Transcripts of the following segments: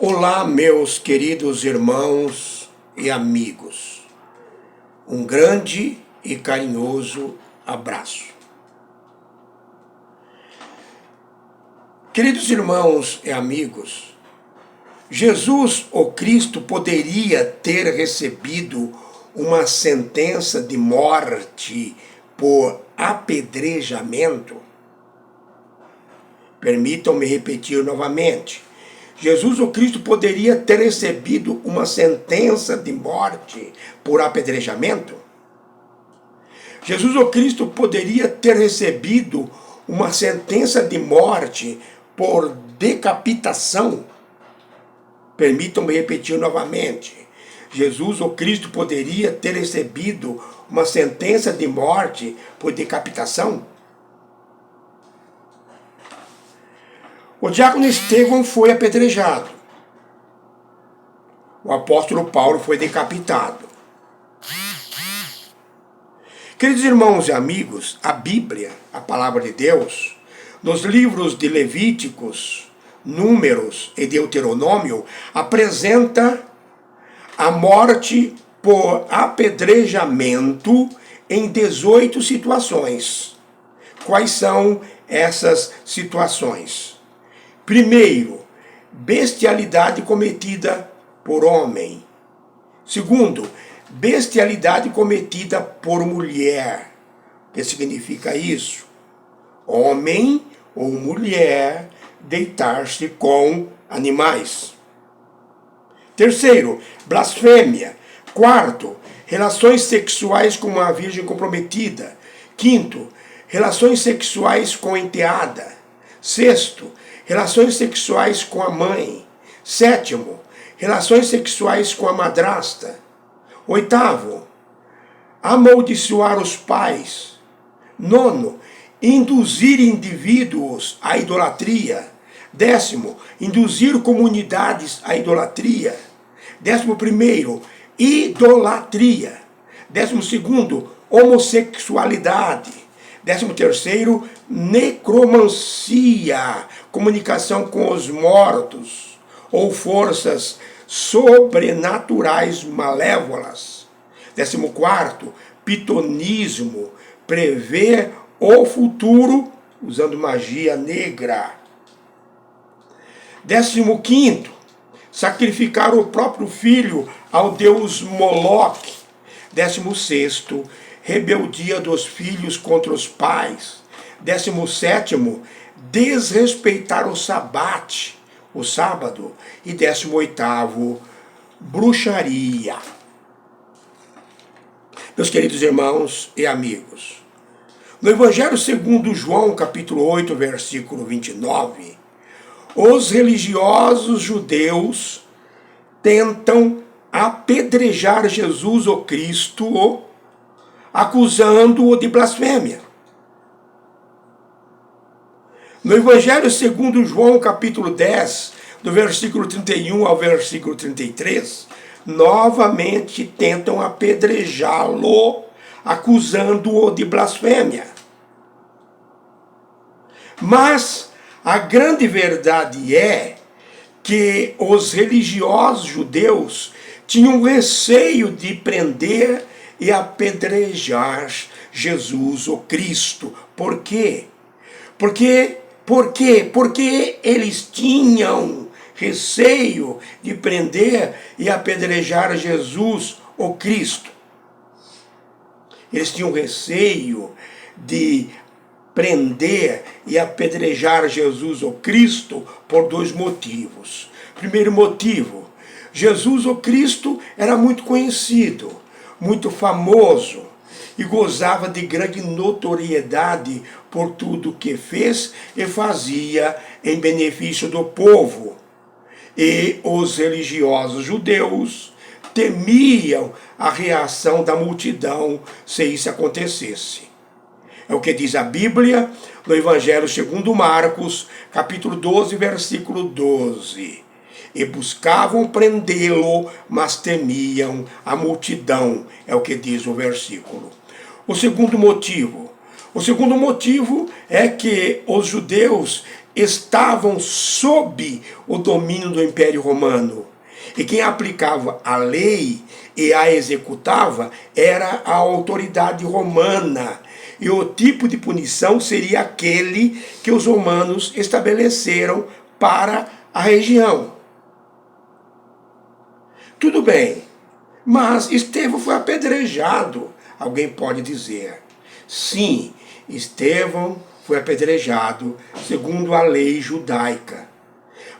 Olá, meus queridos irmãos e amigos. Um grande e carinhoso abraço. Queridos irmãos e amigos, Jesus, o Cristo, poderia ter recebido uma sentença de morte por apedrejamento? Permitam-me repetir novamente. Jesus, o Cristo, poderia ter recebido uma sentença de morte por apedrejamento? Jesus, o Cristo, poderia ter recebido uma sentença de morte por decapitação? Permitam-me repetir novamente. Jesus, o Cristo, poderia ter recebido uma sentença de morte por decapitação? O diácono Estevão foi apedrejado. O apóstolo Paulo foi decapitado. Queridos irmãos e amigos, a Bíblia, a palavra de Deus, nos livros de Levíticos, Números e Deuteronômio, apresenta a morte por apedrejamento em 18 situações. Quais são essas situações? Primeiro, bestialidade cometida por homem. Segundo, bestialidade cometida por mulher. O que significa isso? Homem ou mulher deitar-se com animais. Terceiro, blasfêmia. Quarto, relações sexuais com uma virgem comprometida. Quinto, relações sexuais com a enteada. Sexto, relações sexuais com a mãe. Sétimo, relações sexuais com a madrasta. Oitavo, amaldiçoar os pais. Nono, induzir indivíduos à idolatria. Décimo, induzir comunidades à idolatria. 11º, idolatria. 12º, homossexualidade. 13º, necromancia, comunicação com os mortos, ou forças sobrenaturais malévolas. 14º, pitonismo, prever o futuro usando magia negra. 15º, sacrificar o próprio filho ao deus Moloque. 16º, rebeldia dos filhos contra os pais. 17º, desrespeitar o sabate, o sábado. E 18º, bruxaria. Meus queridos irmãos e amigos, no Evangelho segundo João, capítulo 8, versículo 29, os religiosos judeus tentam apedrejar Jesus, o Cristo, acusando-o de blasfêmia. No Evangelho segundo João, capítulo 10, do versículo 31 ao versículo 33, novamente tentam apedrejá-lo, acusando-o de blasfêmia. Mas a grande verdade é que os religiosos judeus tinham receio de prender e apedrejar Jesus, o Cristo. Por quê? Porque eles tinham receio de prender e apedrejar Jesus, o Cristo. Eles tinham receio de prender e apedrejar Jesus, o Cristo, por dois motivos. Primeiro motivo, Jesus, o Cristo, era muito conhecido, muito famoso e gozava de grande notoriedade por tudo que fez e fazia em benefício do povo. E os religiosos judeus temiam a reação da multidão se isso acontecesse. É o que diz a Bíblia no Evangelho segundo Marcos, capítulo 12, versículo 12. E buscavam prendê-lo, mas temiam a multidão, é o que diz o versículo. O segundo motivo é que os judeus estavam sob o domínio do Império Romano. E quem aplicava a lei e a executava era a autoridade romana. E o tipo de punição seria aquele que os romanos estabeleceram para a região. Tudo bem, mas Estevão foi apedrejado. Alguém pode dizer, sim, Estevão foi apedrejado segundo a lei judaica.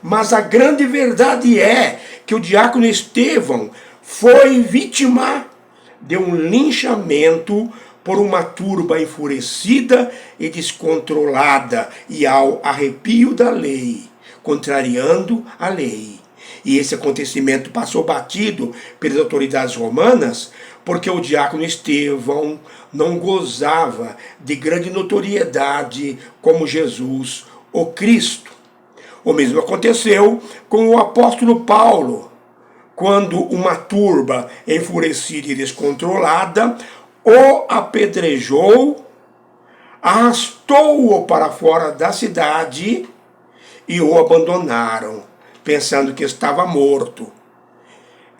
Mas a grande verdade é que o diácono Estevão foi vítima de um linchamento por uma turba enfurecida e descontrolada e ao arrepio da lei, contrariando a lei. E esse acontecimento passou batido pelas autoridades romanas, porque o diácono Estevão não gozava de grande notoriedade como Jesus, o Cristo. O mesmo aconteceu com o apóstolo Paulo, quando uma turba enfurecida e descontrolada o apedrejou, arrastou-o para fora da cidade e o abandonaram, pensando que estava morto.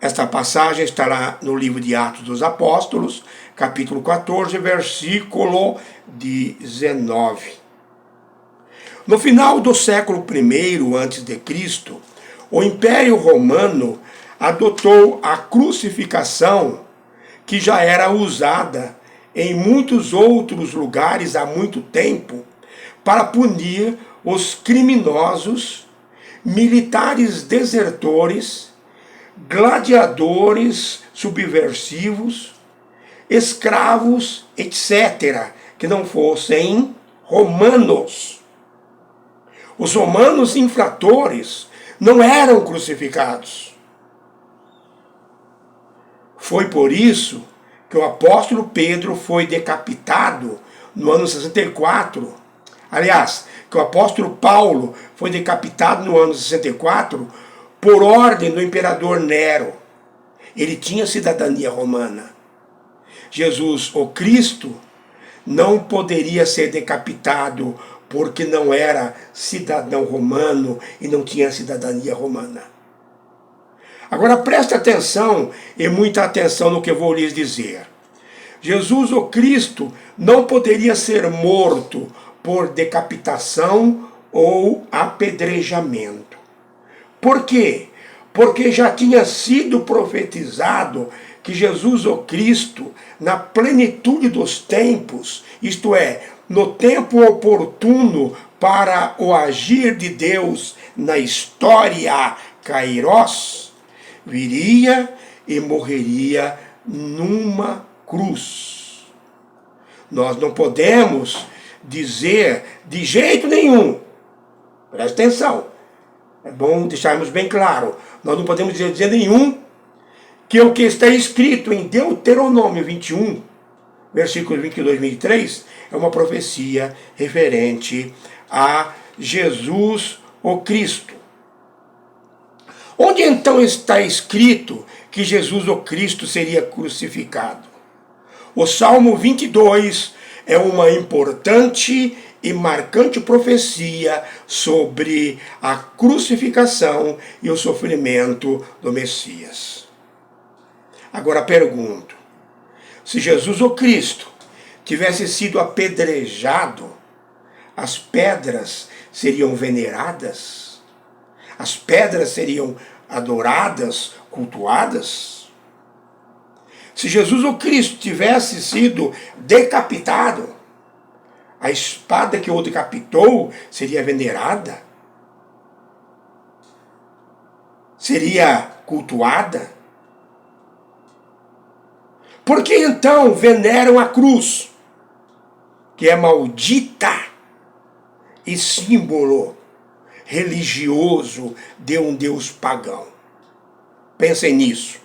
Esta passagem estará no livro de Atos dos Apóstolos, capítulo 14, versículo 19. No final do século I a.C., o Império Romano adotou a crucificação, que já era usada em muitos outros lugares há muito tempo, para punir os criminosos, militares desertores, gladiadores subversivos, escravos, etc., que não fossem romanos. Os romanos infratores não eram crucificados. Foi por isso que o apóstolo Pedro foi decapitado no ano 64. Aliás, que o apóstolo Paulo foi decapitado no ano 64 por ordem do imperador Nero. Ele tinha cidadania romana. Jesus, o Cristo, não poderia ser decapitado porque não era cidadão romano e não tinha cidadania romana. Agora preste atenção, e muita atenção no que eu vou lhes dizer. Jesus, o Cristo, não poderia ser morto por decapitação ou apedrejamento. Por quê? Porque já tinha sido profetizado que Jesus, o Cristo, na plenitude dos tempos, isto é, no tempo oportuno para o agir de Deus na história, Kairos, viria e morreria numa cruz. Nós não podemos dizer de jeito nenhum, presta atenção, é bom deixarmos bem claro, nós não podemos dizer nenhum que o que está escrito em Deuteronômio 21, versículos 22 e 23, é uma profecia referente a Jesus, o Cristo. Onde então está escrito que Jesus, o Cristo, seria crucificado? O Salmo 22 é uma importante e marcante profecia sobre a crucificação e o sofrimento do Messias. Agora pergunto, se Jesus, o Cristo, tivesse sido apedrejado, as pedras seriam veneradas? As pedras seriam adoradas, cultuadas? Se Jesus, o Cristo, tivesse sido decapitado, a espada que o decapitou seria venerada? Seria cultuada? Por que então veneram a cruz, que é maldita e símbolo religioso de um Deus pagão? Pensem nisso.